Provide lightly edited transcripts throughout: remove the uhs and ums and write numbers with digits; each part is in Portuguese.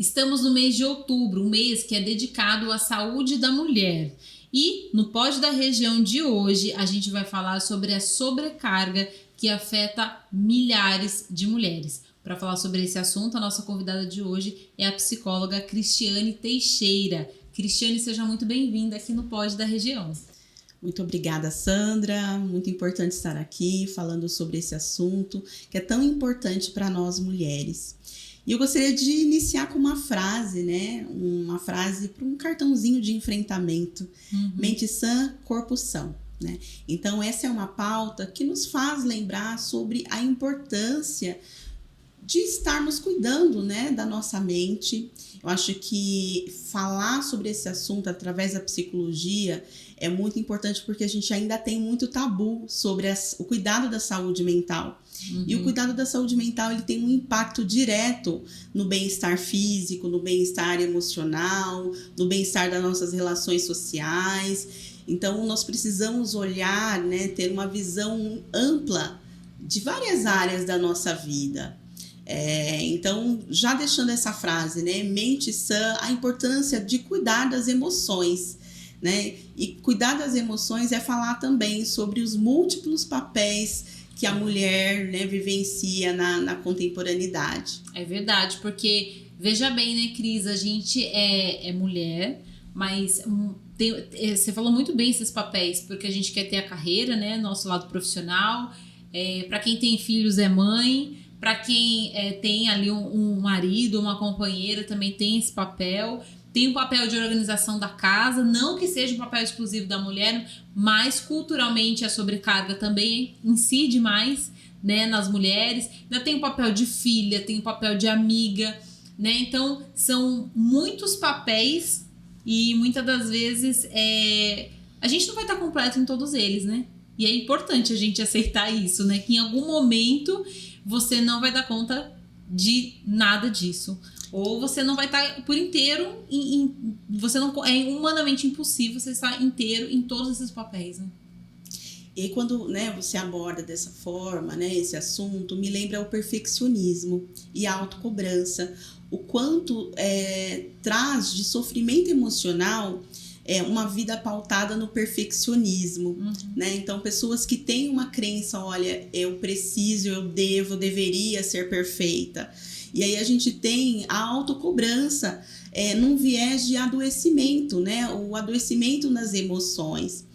Estamos no mês de outubro, um mês que é dedicado à saúde da mulher. E no Pod da Região de hoje, a gente vai falar sobre a sobrecarga que afeta milhares de mulheres. Para falar sobre esse assunto, a nossa convidada de hoje é a psicóloga Cristiane Teixeira. Cristiane, seja muito bem-vinda aqui no Pod da Região. Muito obrigada, Sandra. Muito importante estar aqui falando sobre esse assunto que é tão importante para nós mulheres. E eu gostaria de iniciar com uma frase, né? Uma frase para um cartãozinho de enfrentamento. Mente sã, corpo são. Né? Então, essa é uma pauta que nos faz lembrar sobre a importância de estarmos cuidando, né, da nossa mente. Eu acho que falar sobre esse assunto através da psicologia é muito importante porque a gente ainda tem muito tabu sobre o cuidado da saúde mental. E o cuidado da saúde mental ele tem um impacto direto no bem-estar físico, no bem-estar emocional, no bem-estar das nossas relações sociais. Então, nós precisamos olhar, né, ter uma visão ampla de várias áreas da nossa vida. Então, já deixando essa frase, né, mente sã, a importância de cuidar das emoções. Né? E cuidar das emoções é falar também sobre os múltiplos papéis que a mulher, né, vivencia na contemporaneidade. É verdade, porque veja bem, né, Cris, a gente é mulher, mas você falou muito bem esses papéis, porque a gente quer ter a carreira, né, nosso lado profissional, para quem tem filhos é mãe, para quem tem ali um marido, uma companheira, também tem esse papel. Tem o papel de organização da casa, não que seja um papel exclusivo da mulher, mas culturalmente a sobrecarga também incide mais, né, nas mulheres. Ainda tem o papel de filha, tem o papel de amiga, né? Então, são muitos papéis e muitas das vezes a gente não vai estar completo em todos eles, né? E é importante a gente aceitar isso, né? Que em algum momento você não vai dar conta de nada disso. Ou você não vai estar por inteiro, você não, é humanamente impossível você estar inteiro em todos esses papéis, né? E quando, né, você aborda dessa forma, né, esse assunto, me lembra o perfeccionismo e a autocobrança. O quanto traz de sofrimento emocional uma vida pautada no perfeccionismo. Né? Então, pessoas que têm uma crença, olha, eu preciso, eu devo, eu deveria ser perfeita. E aí a gente tem a autocobrança num viés de adoecimento, né? O adoecimento nas emoções.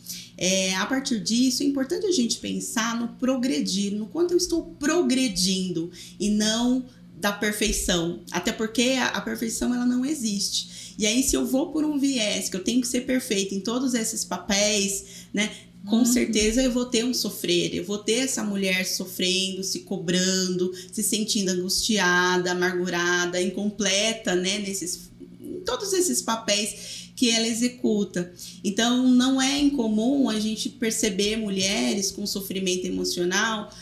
A partir disso, é importante a gente pensar no progredir, no quanto eu estou progredindo e não da perfeição. Até porque a perfeição ela não existe. E aí, se eu vou por um viés que eu tenho que ser perfeita em todos esses papéis, né? Com certeza eu vou ter um sofrer, eu vou ter essa mulher sofrendo, se cobrando, se sentindo angustiada, amargurada, incompleta, né, em todos esses papéis que ela executa. Então, não é incomum a gente perceber mulheres com sofrimento emocional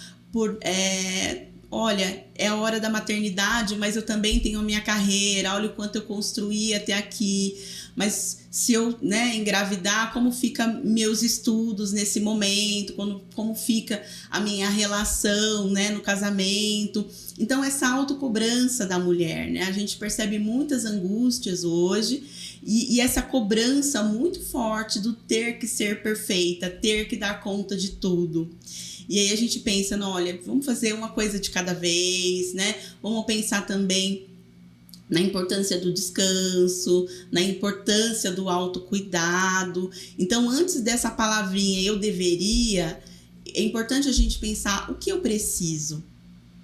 olha, é a hora da maternidade, mas eu também tenho a minha carreira, olha o quanto eu construí até aqui. Mas se eu, né, engravidar, como fica meus estudos nesse momento, como fica a minha relação, né, no casamento. Então, essa autocobrança da mulher, né, a gente percebe muitas angústias hoje e essa cobrança muito forte do ter que ser perfeita, ter que dar conta de tudo. E aí a gente pensa, olha, vamos fazer uma coisa de cada vez, né? Vamos pensar também na importância do descanso, na importância do autocuidado. Então, antes dessa palavrinha eu deveria, é importante a gente pensar o que eu preciso,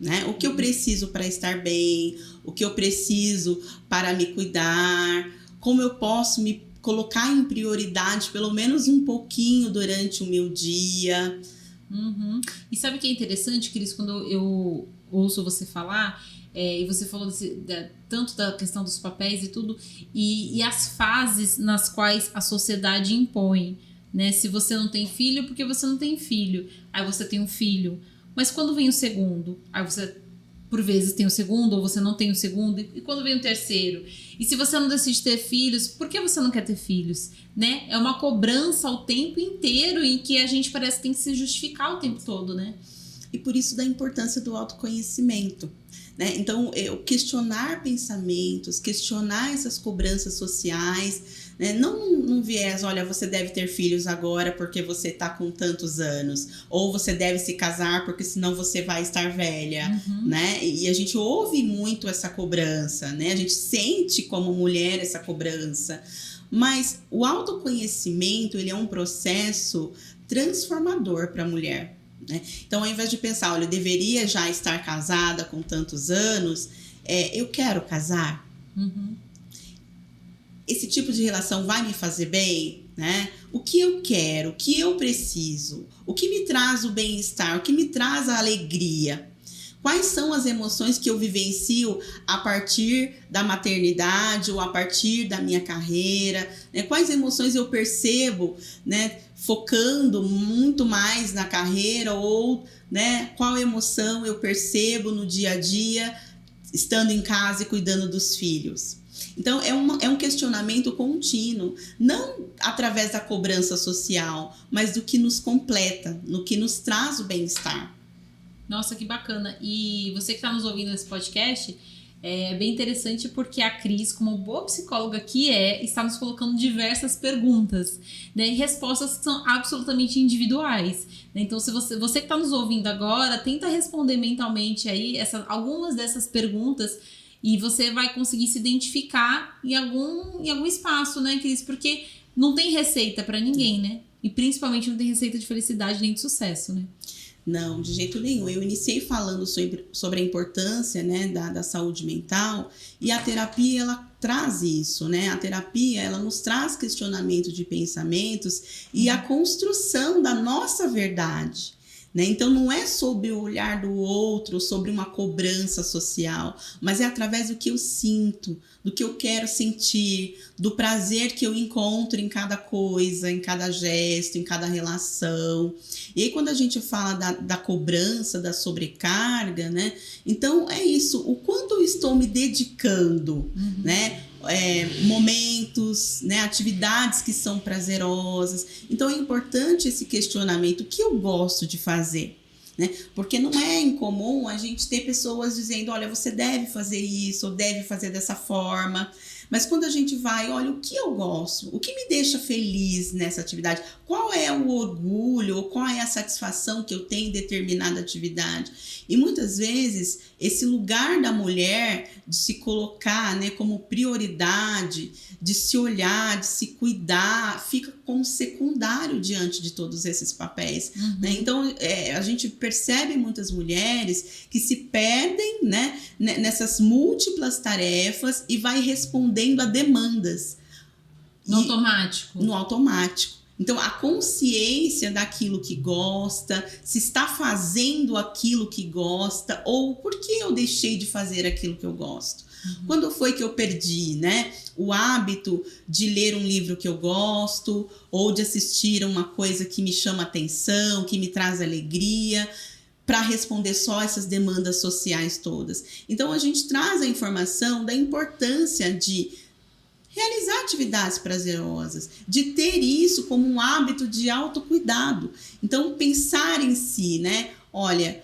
né? O que eu preciso para estar bem, o que eu preciso para me cuidar, como eu posso me colocar em prioridade pelo menos um pouquinho durante o meu dia. E sabe o que é interessante, Cris, quando eu ouço você falar, e você falou tanto da questão dos papéis e tudo, e as fases nas quais a sociedade impõe, né? Se você não tem filho, porque você não tem filho, aí você tem um filho, mas quando vem o segundo, aí você por vezes tem o segundo, ou você não tem o segundo, e quando vem o terceiro? E se você não decide ter filhos, por que você não quer ter filhos? Né? É uma cobrança o tempo inteiro em que a gente parece que tem que se justificar o tempo todo, né? E por isso da importância do autoconhecimento. né? Então, questionar pensamentos, questionar essas cobranças sociais, né? Não num viés, olha, você deve ter filhos agora porque você está com tantos anos, ou você deve se casar porque senão você vai estar velha, né? E a gente ouve muito essa cobrança, né? A gente sente como mulher essa cobrança, mas o autoconhecimento, ele é um processo transformador para a mulher, né? Então, ao invés de pensar, olha, eu deveria já estar casada com tantos anos, eu quero casar. Esse tipo de relação vai me fazer bem, né? O que eu quero, o que eu preciso, o que me traz o bem-estar, o que me traz a alegria. Quais são as emoções que eu vivencio a partir da maternidade ou a partir da minha carreira, né? Quais emoções eu percebo, né, focando muito mais na carreira, ou, né, qual emoção eu percebo no dia a dia, estando em casa e cuidando dos filhos. Então, é um questionamento contínuo, não através da cobrança social, mas do que nos completa, no que nos traz o bem-estar. Nossa, que bacana. E você que está nos ouvindo nesse podcast, é bem interessante porque a Cris, como boa psicóloga que está nos colocando diversas perguntas, né? E respostas que são absolutamente individuais, né? Então, se você que está nos ouvindo agora, tenta responder mentalmente aí algumas dessas perguntas, e você vai conseguir se identificar em algum espaço, né, Cris? Porque não tem receita para ninguém, né? E principalmente não tem receita de felicidade nem de sucesso, né? Não, de jeito nenhum. Eu iniciei falando sobre a importância, né, da saúde mental, e a terapia, ela traz isso, né? A terapia, ela nos traz questionamento de pensamentos e a construção da nossa verdade, né? Então, não é sobre o olhar do outro, sobre uma cobrança social, mas é através do que eu sinto, do que eu quero sentir, do prazer que eu encontro em cada coisa, em cada gesto, em cada relação. E aí, quando a gente fala da cobrança, da sobrecarga, né? Então, é isso, o quanto eu estou me dedicando, né? Momentos, né, atividades que são prazerosas. Então é importante esse questionamento, o que eu gosto de fazer, né? Porque não é incomum a gente ter pessoas dizendo, olha, você deve fazer isso, ou deve fazer dessa forma. Mas quando a gente vai, olha, o que eu gosto, o que me deixa feliz nessa atividade, qual é o orgulho, ou qual é a satisfação que eu tenho em determinada atividade. E muitas vezes, esse lugar da mulher de se colocar, né, como prioridade, de se olhar, de se cuidar, fica como secundário diante de todos esses papéis, né? Então, a gente percebe muitas mulheres que se perdem, né, nessas múltiplas tarefas e vai respondendo a demandas. No automático. No automático. Então, a consciência daquilo que gosta, se está fazendo aquilo que gosta, ou por que eu deixei de fazer aquilo que eu gosto? Quando foi que eu perdi, né, o hábito de ler um livro que eu gosto, ou de assistir a uma coisa que me chama atenção, que me traz alegria, para responder só essas demandas sociais todas. Então, a gente traz a informação da importância de realizar atividades prazerosas, de ter isso como um hábito de autocuidado. Então, pensar em si, né? Olha,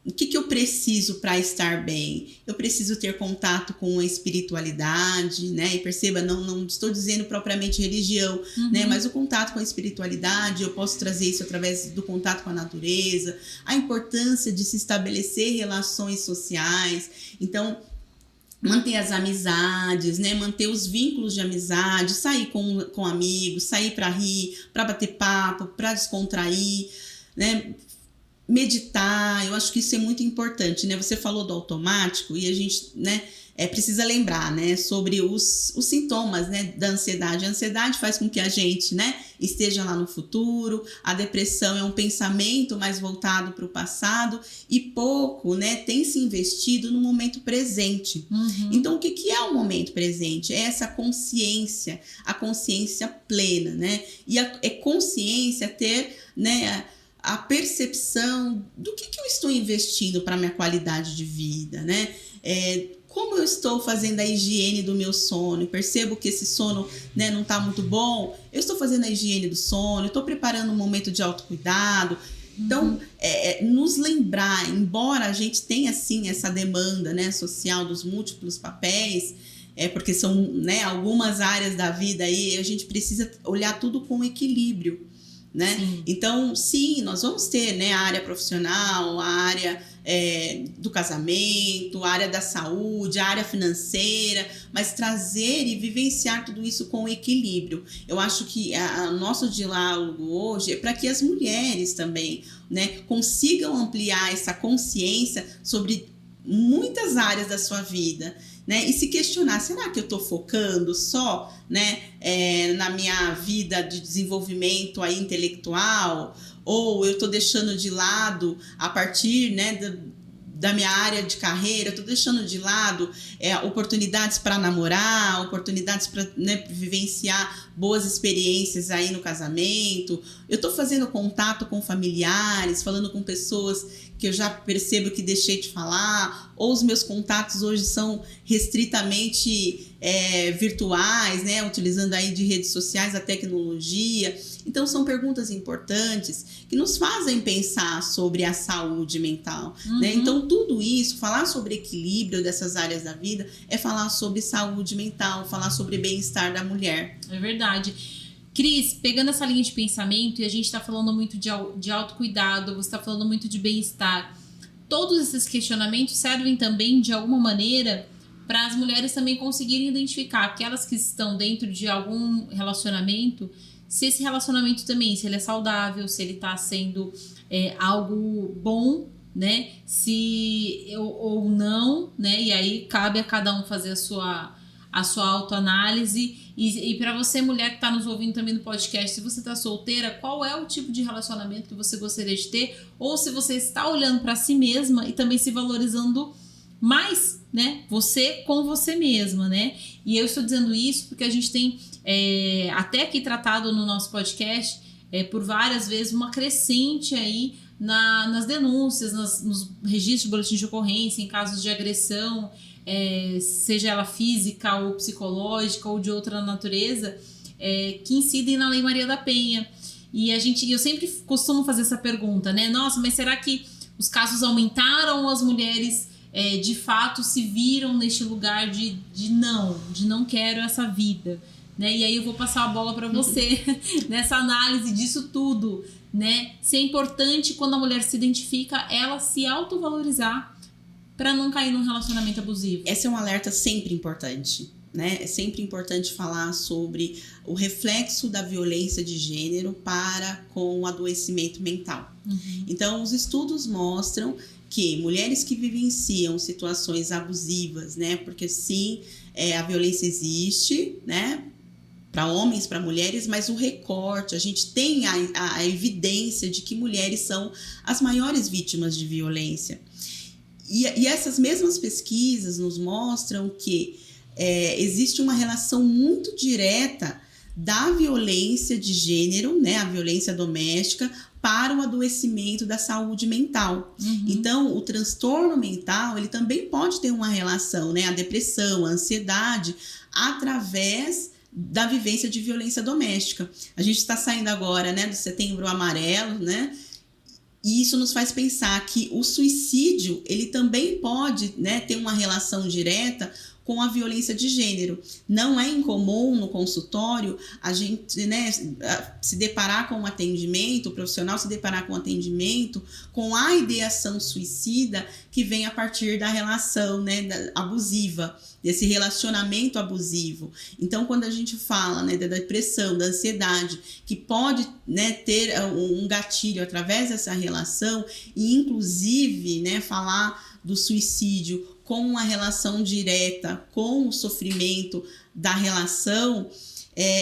o que eu preciso para estar bem? Eu preciso ter contato com a espiritualidade, né? E perceba, não estou dizendo propriamente religião, né? Mas o contato com a espiritualidade, eu posso trazer isso através do contato com a natureza, a importância de se estabelecer relações sociais. Então, manter as amizades, né? Manter os vínculos de amizade, sair com amigos, sair para rir, para bater papo, para descontrair, né? Meditar, eu acho que isso é muito importante, né? Você falou do automático e a gente, né, precisa lembrar, né, sobre os sintomas, né, da ansiedade. A ansiedade faz com que a gente, né, esteja lá no futuro. A depressão é um pensamento mais voltado para o passado e pouco, né, tem se investido no momento presente. Então, o que é o momento presente? É essa consciência, a consciência plena, né? E é consciência ter, né, a percepção do que eu estou investindo para a minha qualidade de vida, né? Como eu estou fazendo a higiene do meu sono, percebo que esse sono, né, não está muito bom, eu estou fazendo a higiene do sono, estou preparando um momento de autocuidado, Então, nos lembrar, embora a gente tenha, assim, essa demanda, né, social dos múltiplos papéis, porque são, né, algumas áreas da vida aí, a gente precisa olhar tudo com equilíbrio, né? Sim. Então, sim, nós vamos ter, né, a área profissional, a área do casamento, a área da saúde, a área financeira, mas trazer e vivenciar tudo isso com equilíbrio. Eu acho que o nosso diálogo hoje é para que as mulheres também, né, consigam ampliar essa consciência sobre muitas áreas da sua vida, né? E se questionar, será que eu estou focando só, né, na minha vida de desenvolvimento aí intelectual, ou eu estou deixando de lado a partir, né, da minha área de carreira, estou deixando de lado oportunidades para namorar, oportunidades para, né, vivenciar boas experiências aí no casamento. Eu estou fazendo contato com familiares, falando com pessoas que eu já percebo que deixei de falar, ou os meus contatos hoje são restritamente virtuais, né, utilizando aí de redes sociais, a tecnologia. Então, são perguntas importantes que nos fazem pensar sobre a saúde mental, né? Então, tudo isso, falar sobre equilíbrio dessas áreas da vida, é falar sobre saúde mental, falar sobre bem-estar da mulher. É verdade. Cris, pegando essa linha de pensamento, e a gente está falando muito de autocuidado, você está falando muito de bem-estar, todos esses questionamentos servem também, de alguma maneira, para as mulheres também conseguirem identificar aquelas que estão dentro de algum relacionamento, se esse relacionamento também, se ele é saudável, se ele está sendo algo bom, né? Se ou não, né? E aí cabe a cada um fazer a sua autoanálise. E para você, mulher que está nos ouvindo também no podcast, se você está solteira, qual é o tipo de relacionamento que você gostaria de ter? Ou se você está olhando para si mesma e também se valorizando mais, né? Você com você mesma, né? E eu estou dizendo isso porque a gente tem até aqui tratado no nosso podcast por várias vezes uma crescente aí nas denúncias, nos registros de boletim de ocorrência, em casos de agressão, seja ela física ou psicológica ou de outra natureza, que incidem na Lei Maria da Penha. E eu sempre costumo fazer essa pergunta, né? Nossa, mas será que os casos aumentaram ou as mulheres de fato se viram neste lugar de não quero essa vida, né? E aí eu vou passar a bola para você nessa análise disso tudo, né? Se é importante, quando a mulher se identifica, ela se autovalorizar para não cair num relacionamento abusivo. Esse é um alerta sempre importante, né? É sempre importante falar sobre o reflexo da violência de gênero para com o adoecimento mental. Então, os estudos mostram que mulheres que vivenciam situações abusivas, né? Porque sim, a violência existe, né? Para homens, para mulheres, mas o recorte, a gente tem a evidência de que mulheres são as maiores vítimas de violência. E essas mesmas pesquisas nos mostram que existe uma relação muito direta da violência de gênero, né, a violência doméstica, para o adoecimento da saúde mental. Então, o transtorno mental, ele também pode ter uma relação, né, a depressão, a ansiedade, através da vivência de violência doméstica. A gente está saindo agora, né, do Setembro Amarelo, né? E isso nos faz pensar que o suicídio, ele também pode, né, ter uma relação direta com a violência de gênero. Não é incomum no consultório a gente, né, se deparar com um atendimento, o profissional se deparar com um atendimento com a ideação suicida que vem a partir da relação, né, abusiva, desse relacionamento abusivo. Então, quando a gente fala, né, da depressão, da ansiedade, que pode, né, ter um gatilho através dessa relação, e inclusive, né, falar do suicídio com uma relação direta com o sofrimento da relação,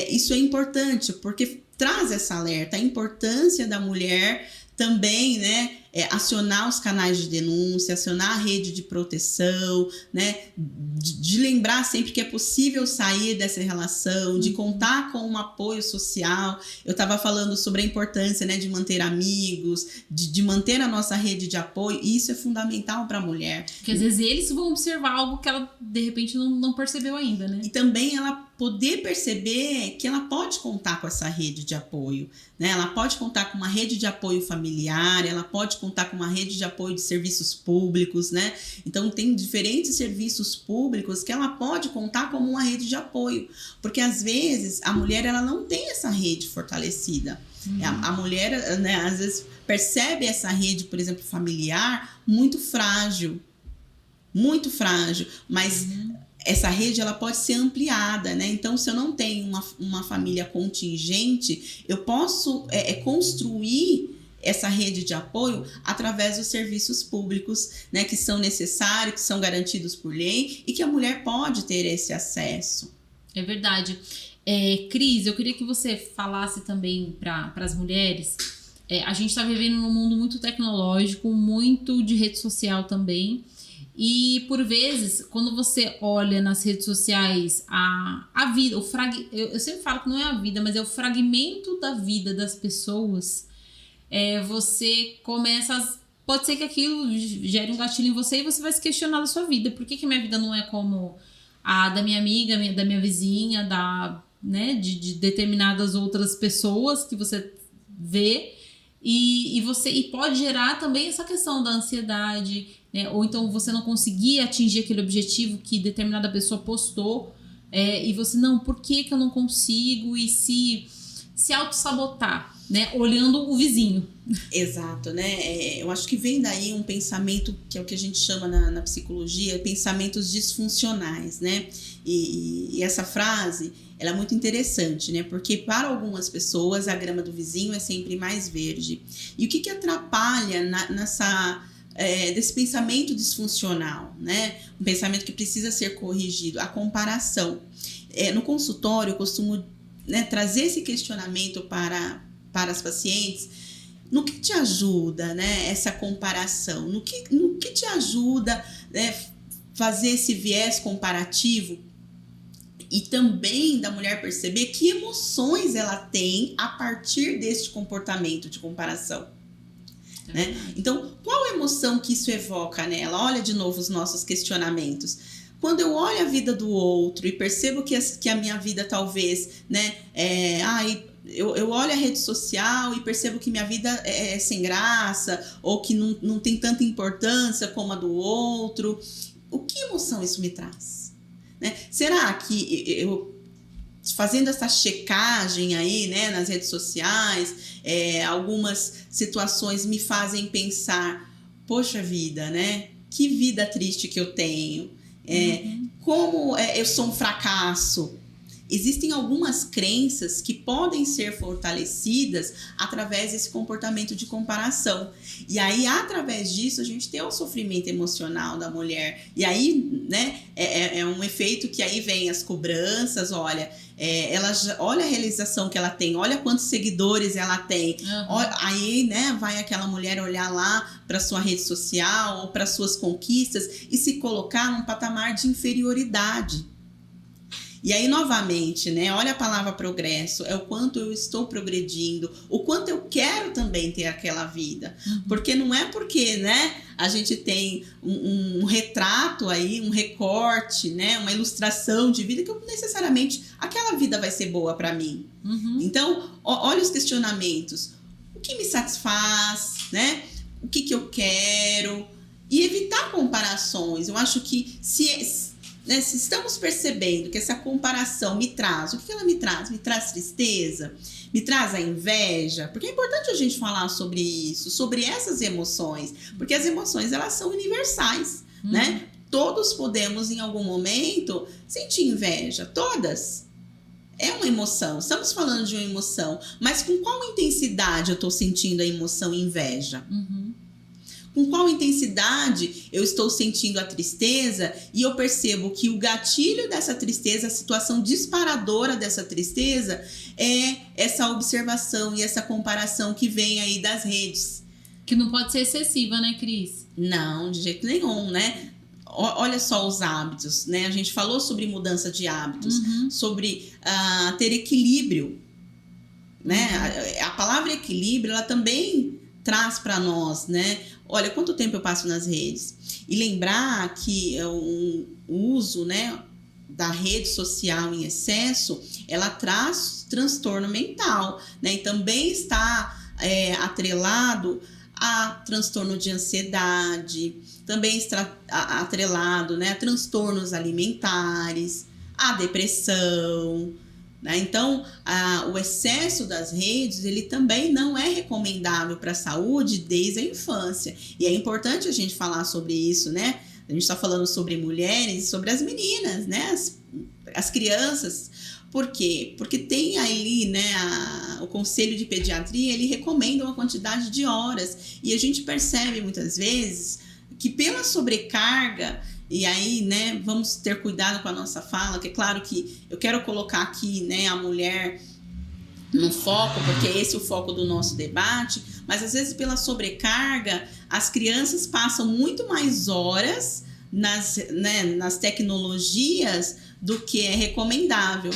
isso é importante, porque traz essa alerta, a importância da mulher também, né, acionar os canais de denúncia, acionar a rede de proteção, né, de lembrar sempre que é possível sair dessa relação, de contar com um apoio social. Eu estava falando sobre a importância, né, de manter amigos, de manter a nossa rede de apoio, e isso é fundamental para a mulher. Porque às vezes eles vão observar algo que ela, de repente, não percebeu ainda, né? E também ela poder perceber que ela pode contar com essa rede de apoio, né? Ela pode contar com uma rede de apoio familiar, familiar, ela pode contar com uma rede de apoio de serviços públicos, né? Então, tem diferentes serviços públicos que ela pode contar como uma rede de apoio, porque às vezes a mulher ela não tem essa rede fortalecida. A mulher, né, às vezes percebe essa rede, por exemplo, familiar, muito frágil, mas essa rede ela pode ser ampliada, né? Então, se eu não tenho uma família contingente, eu posso construir essa rede de apoio através dos serviços públicos, né, que são necessários, que são garantidos por lei e que a mulher pode ter esse acesso. É verdade. Cris, eu queria que você falasse também para as mulheres. A gente está vivendo num mundo muito tecnológico, muito de rede social também. E, por vezes, quando você olha nas redes sociais a vida, eu sempre falo que não é a vida, mas é o fragmento da vida das pessoas, você começa pode ser que aquilo gere um gatilho em você e você vai se questionar da sua vida. Por que minha vida não é como a da minha amiga, da minha vizinha, né, de determinadas outras pessoas que você vê? E pode gerar também essa questão da ansiedade, né? Ou então você não conseguir atingir aquele objetivo que determinada pessoa postou, e você, não, por que eu não consigo? E se auto-sabotar, né? Olhando o vizinho. Exato, né? Eu acho que vem daí um pensamento que é o que a gente chama na psicologia, pensamentos disfuncionais, né? E essa frase, ela é muito interessante, né? Porque para algumas pessoas a grama do vizinho é sempre mais verde. E o que atrapalha desse pensamento disfuncional, né? Um pensamento que precisa ser corrigido, a comparação. No consultório eu costumo, né, trazer esse questionamento para as pacientes. No que te ajuda, né, essa comparação? No que te ajuda, né, fazer esse viés comparativo? E também da mulher perceber que emoções ela tem a partir deste comportamento de comparação. Né? Então, qual emoção que isso evoca nela? Olha de novo os nossos questionamentos. Quando eu olho a vida do outro e percebo que a minha vida talvez, né, eu olho a rede social e percebo que minha vida é sem graça ou que não tem tanta importância como a do outro, o que emoção isso me traz? Né? Será que eu, fazendo essa checagem aí, né, nas redes sociais, algumas situações me fazem pensar, poxa vida, né? Que vida triste que eu tenho. Como eu sou um fracasso. Existem algumas crenças que podem ser fortalecidas através desse comportamento de comparação. E aí, através disso, a gente tem o sofrimento emocional da mulher. E aí, né, é um efeito que aí vem as cobranças, olha, olha a realização que ela tem, olha quantos seguidores ela tem. Aí, né, vai aquela mulher olhar lá para sua rede social ou para suas conquistas e se colocar num patamar de inferioridade. E aí, novamente, né, olha a palavra progresso, é o quanto eu estou progredindo, o quanto eu quero também ter aquela vida. Porque não é porque, né, a gente tem um retrato aí, um recorte, né, uma ilustração de vida, que necessariamente aquela vida vai ser boa para mim. Então, olha os questionamentos. O que me satisfaz, né? O que eu quero? E evitar comparações. Eu acho que se estamos percebendo que essa comparação me traz, o que ela me traz? Me traz tristeza? Me traz a inveja? Porque é importante a gente falar sobre isso, sobre essas emoções, porque as emoções, elas são universais, né? Todos podemos, em algum momento, sentir inveja, todas. É uma emoção, estamos falando de uma emoção, mas com qual intensidade eu estou sentindo a emoção inveja? Com qual intensidade eu estou sentindo a tristeza e eu percebo que o gatilho dessa tristeza, a situação disparadora dessa tristeza é essa observação e essa comparação que vem aí das redes. Que não pode ser excessiva, né, Cris? Não, de jeito nenhum, né? Olha só os hábitos, né? A gente falou sobre mudança de hábitos, sobre ter equilíbrio, né? A palavra equilíbrio, ela também traz para nós, né? Olha, quanto tempo eu passo nas redes? E lembrar que o uso, né, da rede social em excesso, ela traz transtorno mental, né? E também está atrelado a transtorno de ansiedade, também está atrelado, né, a transtornos alimentares, a depressão, né? Então, o excesso das redes, ele também não é recomendável para a saúde desde a infância. E é importante a gente falar sobre isso, né? A gente está falando sobre mulheres, sobre as meninas, né? As crianças. Por quê? Porque tem ali, né, o Conselho de Pediatria, ele recomenda uma quantidade de horas. E a gente percebe muitas vezes que pela sobrecarga, e aí, né, vamos ter cuidado com a nossa fala, que é claro que eu quero colocar aqui, né, a mulher no foco, porque esse é o foco do nosso debate, mas às vezes pela sobrecarga, as crianças passam muito mais horas nas tecnologias do que é recomendável.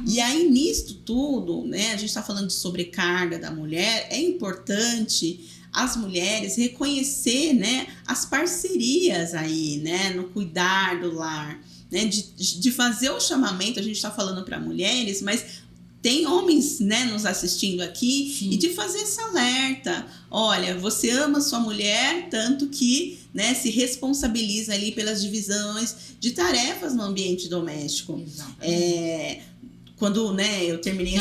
E aí, nisso tudo, né, a gente está falando de sobrecarga da mulher, é importante as mulheres reconhecer, né, as parcerias aí, né, no cuidar do lar, né, de fazer o chamamento. A gente está falando para mulheres, mas tem homens, né, nos assistindo aqui. Sim. E de fazer esse alerta. Olha, você ama sua mulher tanto que, né, se responsabiliza ali pelas divisões de tarefas no ambiente doméstico. Quando, né, eu terminei...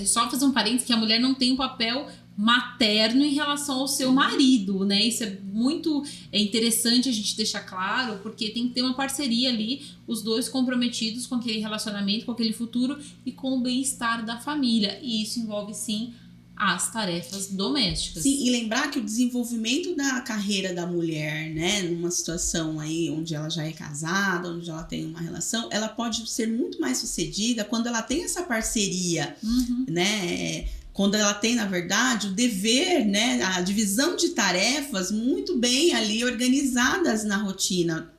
Só fazer um parênteses, que a mulher não tem um papel materno em relação ao seu marido, né? Isso é muito interessante a gente deixar claro, porque tem que ter uma parceria ali, os dois comprometidos com aquele relacionamento, com aquele futuro e com o bem-estar da família. E isso envolve, sim, as tarefas domésticas. Sim, e lembrar que o desenvolvimento da carreira da mulher, né, numa situação aí onde ela já é casada, onde ela tem uma relação, ela pode ser muito mais sucedida quando ela tem essa parceria, né? Quando ela tem, na verdade, o dever, né, a divisão de tarefas muito bem ali organizadas na rotina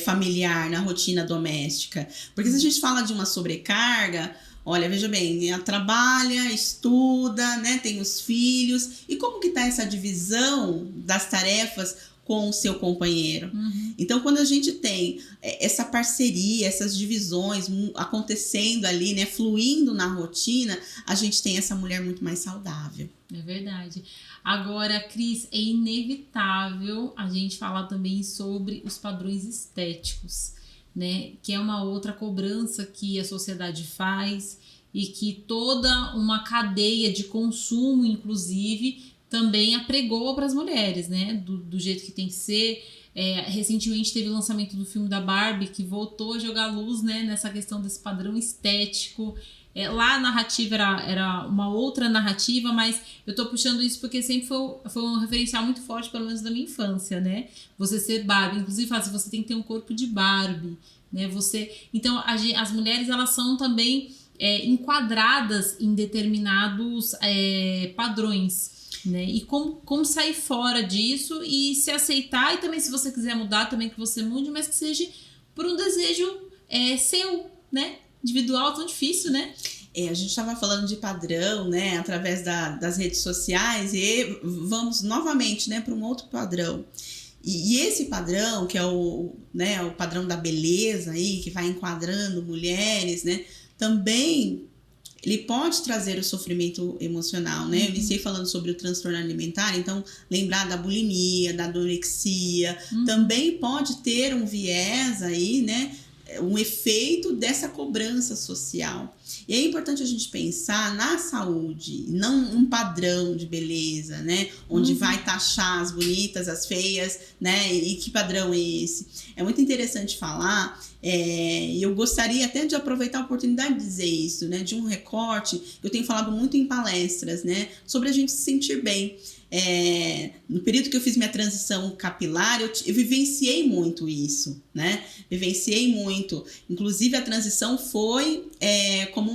familiar, na rotina doméstica. Porque se a gente fala de uma sobrecarga, olha, veja bem, ela trabalha, estuda, né, tem os filhos. E como que está essa divisão das tarefas com o seu companheiro? Então, quando a gente tem essa parceria, essas divisões acontecendo ali, né, fluindo na rotina, a gente tem essa mulher muito mais saudável. É verdade. Agora, Cris, é inevitável a gente falar também sobre os padrões estéticos, né, que é uma outra cobrança que a sociedade faz e que toda uma cadeia de consumo, inclusive, também apregou para as mulheres, né, do jeito que tem que ser. Recentemente teve o lançamento do filme da Barbie, que voltou a jogar luz, né, nessa questão desse padrão estético. Lá a narrativa era uma outra narrativa, mas eu tô puxando isso porque sempre foi um referencial muito forte, pelo menos da minha infância, né? Você ser Barbie, inclusive fala assim, você tem que ter um corpo de Barbie, né? Então as mulheres, elas são também enquadradas em determinados padrões, né? E como sair fora disso e se aceitar, e também se você quiser mudar, também que você mude, mas que seja por um desejo seu, né? Individual, tão difícil, né? A gente estava falando de padrão, né, através das redes sociais, e vamos novamente, né, para um outro padrão. E esse padrão, que é o padrão da beleza aí, que vai enquadrando mulheres, né, também ele pode trazer o sofrimento emocional, né? Eu iniciei falando sobre o transtorno alimentar, então lembrar da bulimia, da anorexia, também pode ter um viés aí, né? Um efeito dessa cobrança social. E é importante a gente pensar na saúde, não um padrão de beleza, né? Onde vai taxar as bonitas, as feias, né? E que padrão é esse? É muito interessante falar, e eu gostaria até de aproveitar a oportunidade de dizer isso, né? De um recorte que eu tenho falado muito em palestras, né? Sobre a gente se sentir bem. No período que eu fiz minha transição capilar, eu vivenciei muito isso, né? Vivenciei muito. Inclusive, a transição foi como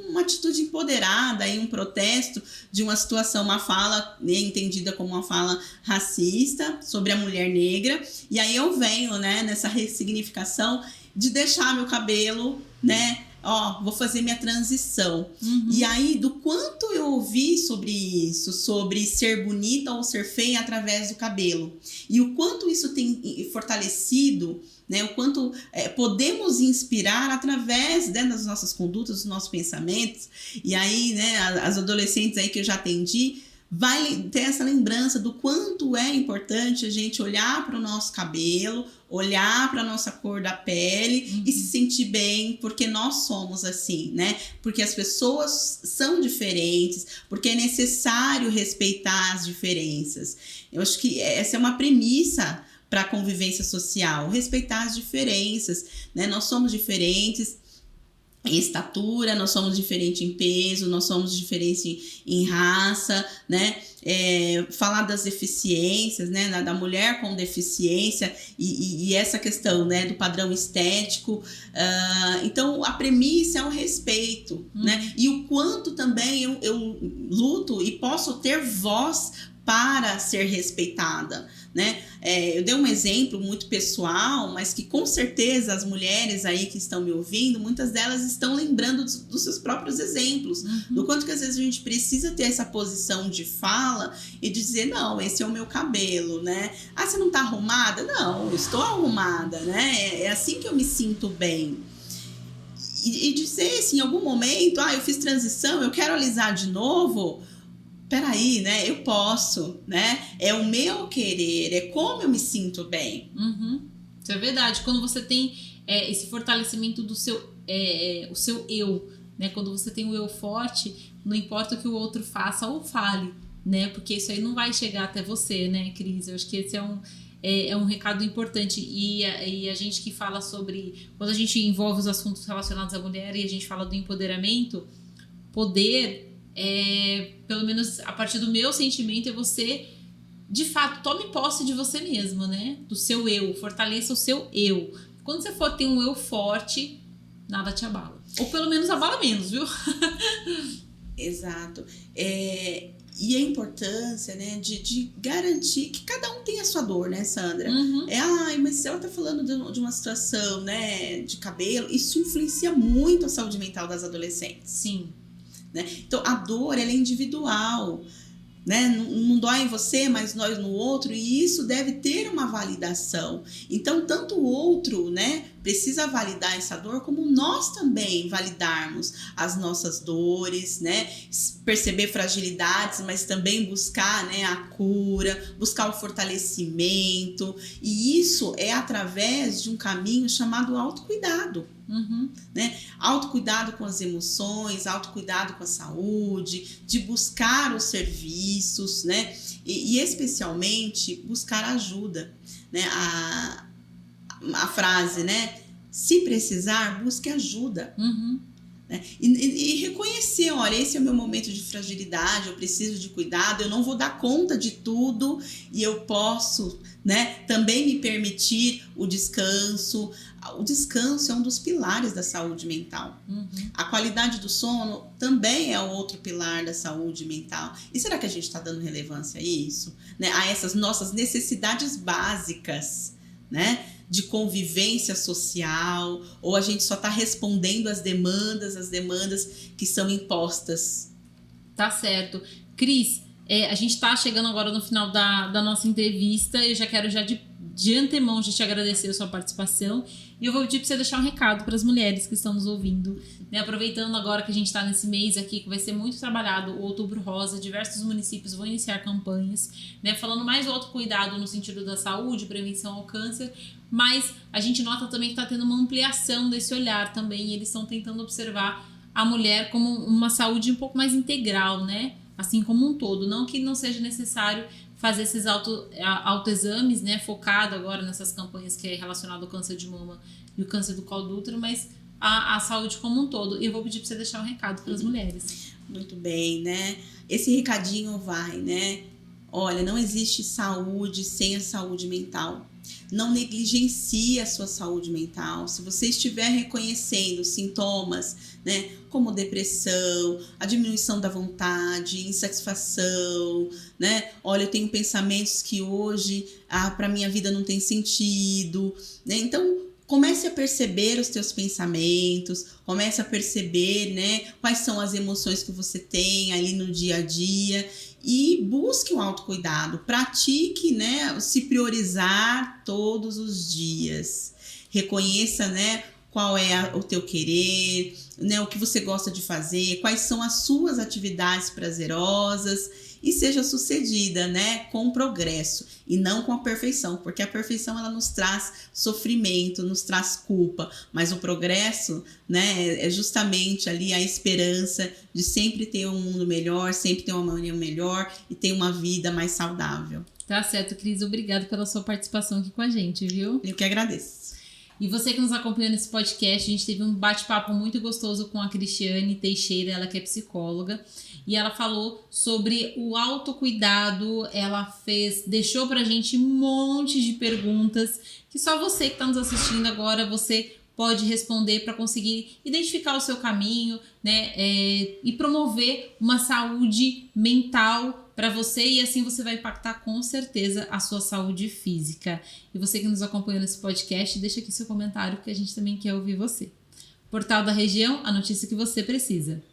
uma atitude empoderada, aí, um protesto de uma situação, uma fala, né, entendida como uma fala racista sobre a mulher negra. E aí eu venho, né, nessa ressignificação de deixar meu cabelo, né? Vou fazer minha transição. E aí, do quanto eu ouvi sobre isso, sobre ser bonita ou ser feia através do cabelo, e o quanto isso tem fortalecido, né, o quanto podemos inspirar através, né, das nossas condutas, dos nossos pensamentos. E aí, né, as adolescentes aí que eu já atendi, vai ter essa lembrança do quanto é importante a gente olhar para o nosso cabelo, olhar para a nossa cor da pele e se sentir bem, porque nós somos assim, né? Porque as pessoas são diferentes, porque é necessário respeitar as diferenças. Eu acho que essa é uma premissa para a convivência social, respeitar as diferenças, né? Nós somos diferentes em estatura, nós somos diferentes em peso, nós somos diferentes em raça, né? Falar das deficiências, né? Da mulher com deficiência e essa questão, né? Do padrão estético. Então, a premissa é o respeito, né? E o quanto também eu luto e posso ter voz para ser respeitada, né? Eu dei um exemplo muito pessoal, mas que com certeza as mulheres aí que estão me ouvindo, muitas delas estão lembrando dos seus próprios exemplos, do quanto que às vezes a gente precisa ter essa posição de fala e dizer, não, esse é o meu cabelo, né? Ah, você não tá arrumada? Não, eu estou arrumada, né? É assim que eu me sinto bem. E dizer, se em algum momento, eu fiz transição, eu quero alisar de novo, peraí, né? Eu posso, né? É o meu querer, é como eu me sinto bem. Isso é verdade. Quando você tem esse fortalecimento do seu, o seu eu, né? Quando você tem o eu forte, não importa o que o outro faça ou fale, né? Porque isso aí não vai chegar até você, né, Cris? Eu acho que esse é um recado importante. E a gente que fala sobre... Quando a gente envolve os assuntos relacionados à mulher e a gente fala do empoderamento, poder... pelo menos a partir do meu sentimento, é você, de fato, tome posse de você mesmo, né? Do seu eu, fortaleça o seu eu. Quando você for ter um eu forte, nada te abala. Ou pelo menos abala menos, viu? Exato. E a importância, né, de garantir que cada um tem a sua dor, né, Sandra? Mas se ela tá falando de uma situação, né, de cabelo, isso influencia muito a saúde mental das adolescentes. Sim. Né? Então, a dor, ela é individual, né? Não dói em você, mas dói no outro, e isso deve ter uma validação. Então, tanto o outro, né, precisa validar essa dor, como nós também validarmos as nossas dores, né? Perceber fragilidades, mas também buscar, né, a cura, buscar o fortalecimento, e isso é através de um caminho chamado autocuidado. Né? Autocuidado com as emoções, autocuidado com a saúde, de buscar os serviços, né? E especialmente buscar ajuda, né? A frase, né? Se precisar, busque ajuda. Né? E reconhecer, olha, esse é o meu momento de fragilidade, eu preciso de cuidado, eu não vou dar conta de tudo e eu posso, né, também me permitir o descanso. O descanso é um dos pilares da saúde mental. A qualidade do sono também é outro pilar da saúde mental. E será que a gente está dando relevância a isso? Né? A essas nossas necessidades básicas, né? De convivência social, ou a gente só está respondendo às demandas que são impostas? Tá certo. Cris, a gente está chegando agora no final da nossa entrevista. Eu já quero de antemão já te agradecer a sua participação, e eu vou pedir para você deixar um recado para as mulheres que estão nos ouvindo, né? Aproveitando agora que a gente está nesse mês aqui, que vai ser muito trabalhado, o Outubro Rosa, diversos municípios vão iniciar campanhas, né? Falando mais do autocuidado no sentido da saúde, prevenção ao câncer, mas a gente nota também que está tendo uma ampliação desse olhar também, e eles estão tentando observar a mulher como uma saúde um pouco mais integral, né? Assim como um todo, não que não seja necessário fazer esses autoexames, né, focado agora nessas campanhas que é relacionado ao câncer de mama e o câncer do colo do útero, mas a saúde como um todo. E eu vou pedir para você deixar um recado para as mulheres. Muito bem, né? Esse recadinho vai, né? Olha, não existe saúde sem a saúde mental. Não negligencie a sua saúde mental. Se você estiver reconhecendo sintomas, né, como depressão, a diminuição da vontade, insatisfação, né? Olha, eu tenho pensamentos que hoje para minha vida não tem sentido, né? Então, comece a perceber os teus pensamentos, comece a perceber, né, quais são as emoções que você tem ali no dia a dia e busque o autocuidado, pratique, né, se priorizar todos os dias. Reconheça, né, qual é o teu querer, né, o que você gosta de fazer, quais são as suas atividades prazerosas e seja sucedida, né, com progresso e não com a perfeição, porque a perfeição ela nos traz sofrimento, nos traz culpa, mas o progresso, né, é justamente ali a esperança de sempre ter um mundo melhor, sempre ter uma manhã melhor e ter uma vida mais saudável. Tá certo, Cris. Obrigada pela sua participação aqui com a gente, viu? Eu que agradeço. E você que nos acompanhou nesse podcast, a gente teve um bate-papo muito gostoso com a Cristiane Teixeira, ela que é psicóloga, e ela falou sobre o autocuidado, ela deixou pra gente um monte de perguntas que só você que está nos assistindo agora, você pode responder para conseguir identificar o seu caminho, né, e promover uma saúde mental para você, e assim você vai impactar com certeza a sua saúde física. E você que nos acompanhou nesse podcast, deixa aqui seu comentário que a gente também quer ouvir você. Portal da Região, a notícia que você precisa.